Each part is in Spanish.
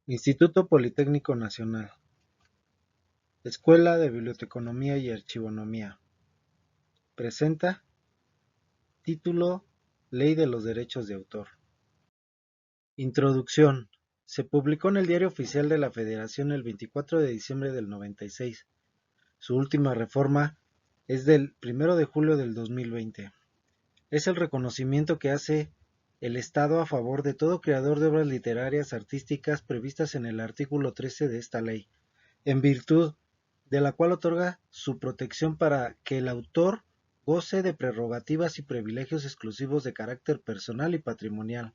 Instituto Politécnico Nacional. Escuela de Biblioteconomía y Archivonomía. Presenta título Ley de los Derechos de Autor. Introducción. Se publicó en el Diario Oficial de la Federación el 24 de diciembre del 96. Su última reforma es del 1 de julio del 2020. Es el reconocimiento que hace el Estado a favor de todo creador de obras literarias artísticas previstas en el artículo 13 de esta ley, en virtud de la cual otorga su protección para que el autor goce de prerrogativas y privilegios exclusivos de carácter personal y patrimonial.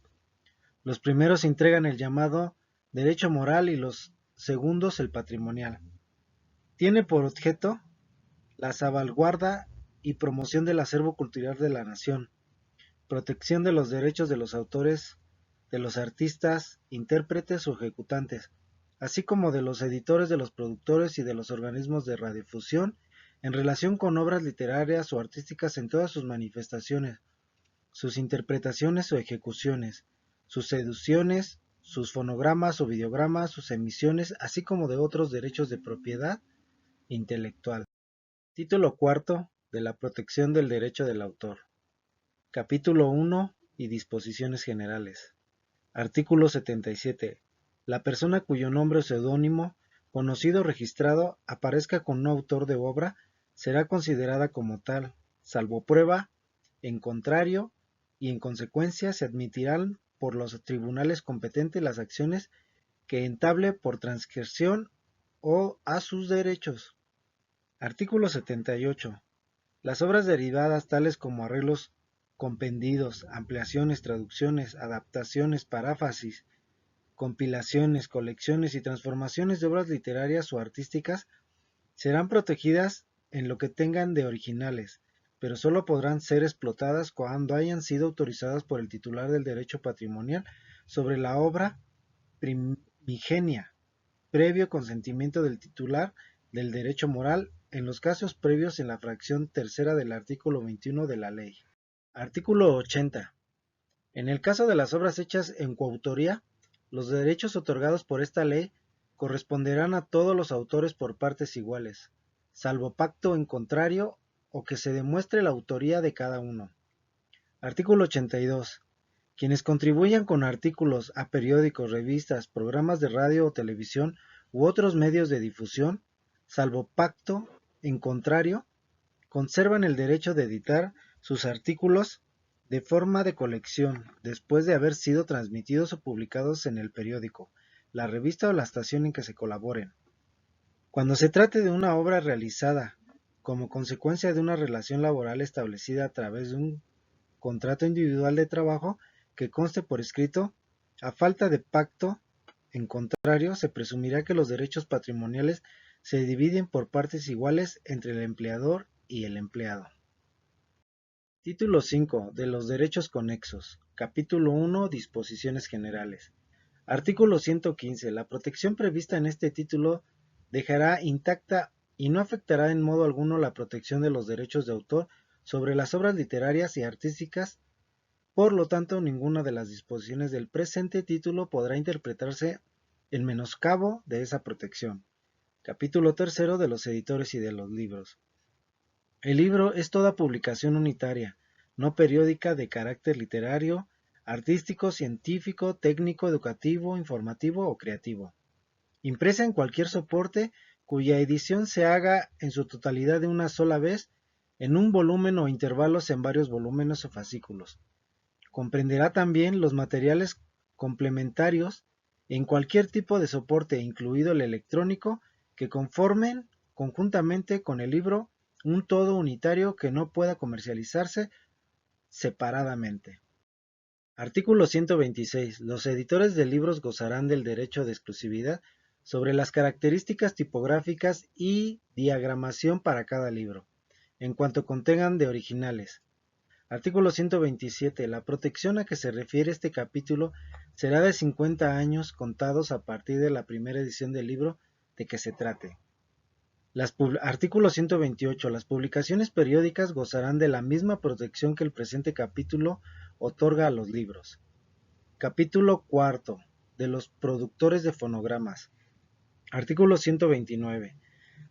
Los primeros entregan el llamado derecho moral y los segundos el patrimonial. Tiene por objeto la salvaguarda y promoción del acervo cultural de la nación, protección de los derechos de los autores, de los artistas, intérpretes o ejecutantes, así como de los editores, de los productores y de los organismos de radiodifusión en relación con obras literarias o artísticas en todas sus manifestaciones, sus interpretaciones o ejecuciones, sus ediciones, sus fonogramas o videogramas, sus emisiones, así como de otros derechos de propiedad intelectual. Título cuarto de la protección del derecho del autor. Capítulo 1 y disposiciones generales. Artículo 77. La persona cuyo nombre o seudónimo, conocido o registrado, aparezca con un autor de obra, será considerada como tal, salvo prueba en contrario, y en consecuencia se admitirán por los tribunales competentes las acciones que entable por transgresión o a sus derechos. Artículo 78. Las obras derivadas tales como arreglos compendidos, ampliaciones, traducciones, adaptaciones, paráfrasis, compilaciones, colecciones y transformaciones de obras literarias o artísticas serán protegidas en lo que tengan de originales, pero solo podrán ser explotadas cuando hayan sido autorizadas por el titular del derecho patrimonial sobre la obra primigenia, previo consentimiento del titular del derecho moral en los casos previos en la fracción tercera del artículo 21 de la ley. Artículo 80. En el caso de las obras hechas en coautoría, los derechos otorgados por esta ley corresponderán a todos los autores por partes iguales, salvo pacto en contrario o que se demuestre la autoría de cada uno. Artículo 82. Quienes contribuyan con artículos a periódicos, revistas, programas de radio o televisión u otros medios de difusión, salvo pacto en contrario, conservan el derecho de editar sus artículos de forma de colección después de haber sido transmitidos o publicados en el periódico, la revista o la estación en que se colaboren. Cuando se trate de una obra realizada como consecuencia de una relación laboral establecida a través de un contrato individual de trabajo que conste por escrito, a falta de pacto en contrario, se presumirá que los derechos patrimoniales se dividen por partes iguales entre el empleador y el empleado. Título 5 de los derechos conexos. Capítulo 1. Disposiciones generales. Artículo 115. La protección prevista en este título dejará intacta y no afectará en modo alguno la protección de los derechos de autor sobre las obras literarias y artísticas. Por lo tanto, ninguna de las disposiciones del presente título podrá interpretarse en menoscabo de esa protección. Capítulo 3 de los editores y de los libros. El libro es toda publicación unitaria, no periódica, de carácter literario, artístico, científico, técnico, educativo, informativo o creativo, impresa en cualquier soporte cuya edición se haga en su totalidad de una sola vez, en un volumen o intervalos en varios volúmenes o fascículos. Comprenderá también los materiales complementarios en cualquier tipo de soporte, incluido el electrónico, que conformen conjuntamente con el libro un todo unitario que no pueda comercializarse separadamente. Artículo 126. Los editores de libros gozarán del derecho de exclusividad sobre las características tipográficas y diagramación para cada libro, en cuanto contengan de originales. Artículo 127. La protección a que se refiere este capítulo será de 50 años contados a partir de la primera edición del libro de que se trate. Artículo 128. Las publicaciones periódicas gozarán de la misma protección que el presente capítulo otorga a los libros. Capítulo cuarto. de los productores de fonogramas. Artículo 129.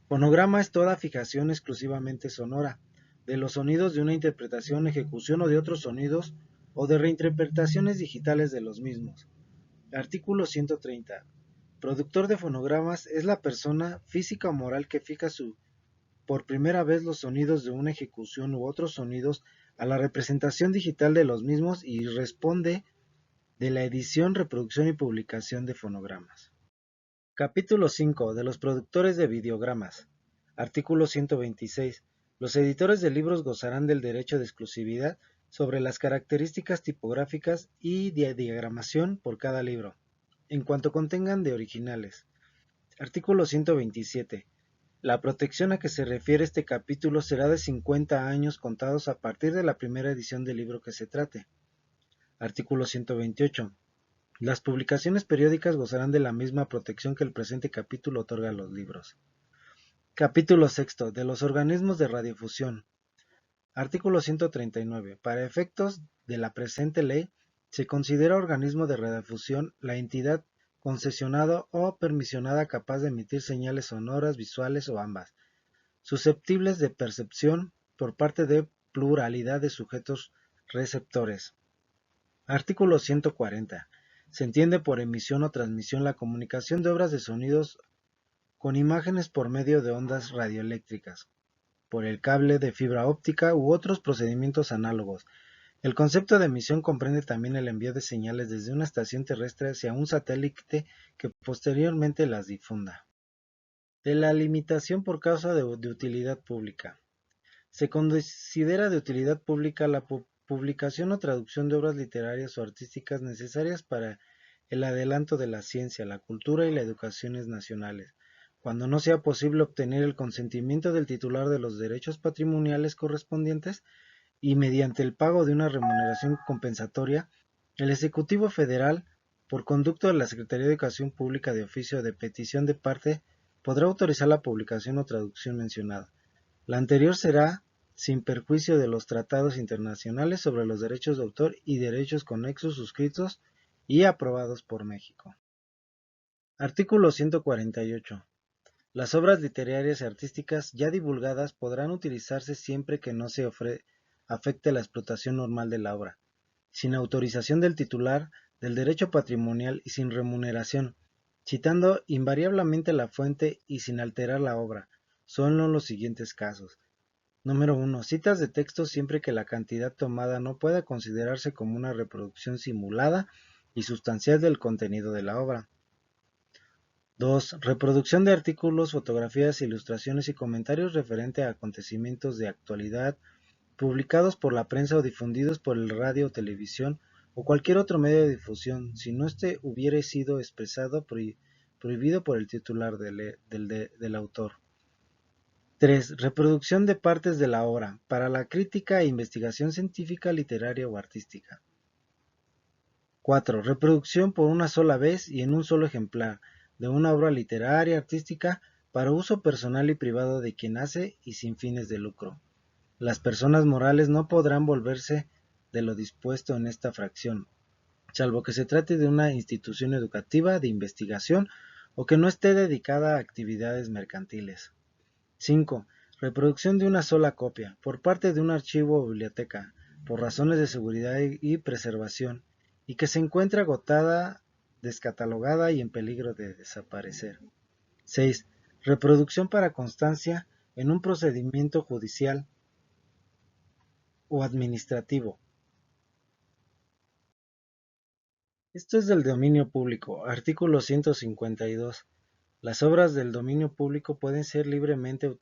Fonograma es toda fijación exclusivamente sonora, de los sonidos de una interpretación, ejecución o de otros sonidos, o de reinterpretaciones digitales de los mismos. Artículo 130. Productor de fonogramas es la persona física o moral que fija por primera vez los sonidos de una ejecución u otros sonidos a la representación digital de los mismos y responde de la edición, reproducción y publicación de fonogramas. Capítulo 5. De los productores de videogramas. Artículo 126. Los editores de libros gozarán del derecho de exclusividad sobre las características tipográficas y de diagramación por cada libro, en cuanto contengan de originales. Artículo 127. La protección a que se refiere este capítulo será de 50 años contados a partir de la primera edición del libro que se trate. Artículo 128. Las publicaciones periódicas gozarán de la misma protección que el presente capítulo otorga a los libros. Capítulo 6. De los organismos de radiodifusión. Artículo 139. Para efectos de la presente ley, se considera organismo de radiodifusión la entidad concesionada o permisionada capaz de emitir señales sonoras, visuales o ambas, susceptibles de percepción por parte de pluralidad de sujetos receptores. Artículo 140. Se entiende por emisión o transmisión la comunicación de obras de sonidos con imágenes por medio de ondas radioeléctricas, por el cable de fibra óptica u otros procedimientos análogos. El concepto de emisión comprende también el envío de señales desde una estación terrestre hacia un satélite que posteriormente las difunda. De la limitación por causa de utilidad pública. Se considera de utilidad pública la publicación o traducción de obras literarias o artísticas necesarias para el adelanto de la ciencia, la cultura y las educaciones nacionales, cuando no sea posible obtener el consentimiento del titular de los derechos patrimoniales correspondientes y mediante el pago de una remuneración compensatoria, el Ejecutivo Federal, por conducto de la Secretaría de Educación Pública de oficio de petición de parte, podrá autorizar la publicación o traducción mencionada. La anterior será sin perjuicio de los tratados internacionales sobre los derechos de autor y derechos conexos suscritos y aprobados por México. Artículo 148. Las obras literarias y artísticas ya divulgadas podrán utilizarse siempre que no se afecte la explotación normal de la obra, sin autorización del titular del derecho patrimonial y sin remuneración, citando invariablemente la fuente y sin alterar la obra, solo en los siguientes casos. Número 1. Citas de texto siempre que la cantidad tomada no pueda considerarse como una reproducción simulada y sustancial del contenido de la obra. 2. Reproducción de artículos, fotografías, ilustraciones y comentarios referente a acontecimientos de actualidad, publicados por la prensa o difundidos por el radio o televisión o cualquier otro medio de difusión, si no hubiere sido expresado prohibido por el titular del autor. 3. Reproducción de partes de la obra, para la crítica e investigación científica, literaria o artística. 4. Reproducción por una sola vez y en un solo ejemplar, de una obra literaria, artística, para uso personal y privado de quien hace y sin fines de lucro. Las personas morales no podrán volverse de lo dispuesto en esta fracción, salvo que se trate de una institución educativa, de investigación o que no esté dedicada a actividades mercantiles. 5. Reproducción de una sola copia, por parte de un archivo o biblioteca, por razones de seguridad y preservación, y que se encuentre agotada, descatalogada y en peligro de desaparecer. 6. Reproducción para constancia en un procedimiento judicial o administrativo. Esto es del dominio público. Artículo 152. Las obras del dominio público pueden ser libremente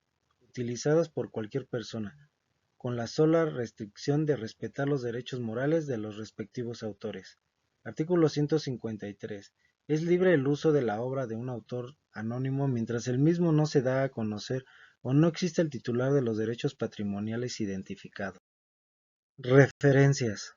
utilizadas por cualquier persona, con la sola restricción de respetar los derechos morales de los respectivos autores. Artículo 153. Es libre el uso de la obra de un autor anónimo mientras el mismo no se da a conocer o no existe el titular de los derechos patrimoniales identificado. Referencias.